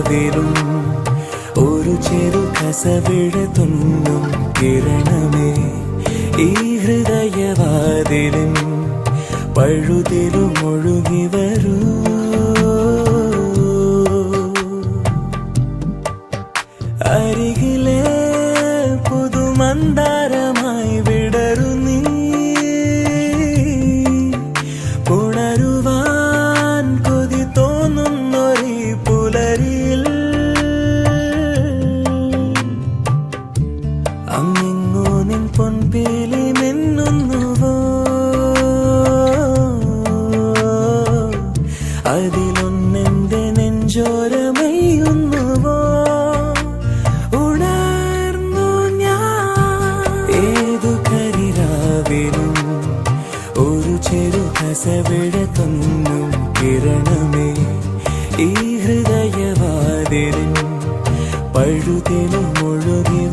ഹൃദയവാതിലും ഒരു ചെറു കസവിട തുന്നും കിരണമേ ഈ ഹൃദയവാതിലും പഴുതിലും ഒഴുകി വരൂ അരികിലെ പുതുമന്ദാരമായി വിടരു നീ ഉണരുവാൻ കൊതി തോന്നുന്നൊരു പുലരിയിൽ അങ്ങിങ്ങോ നിൻ പൊൻപേലി മിന്നുന്നുവോ അതിലൊന്നെന്റെ നെഞ്ചോരമയുന്നുവോ ഒരു ചെറു കസവിട തുന്നും കിരണമേ ഈ ഹൃദയവാതിലും പഴുതിലും ഒഴുകി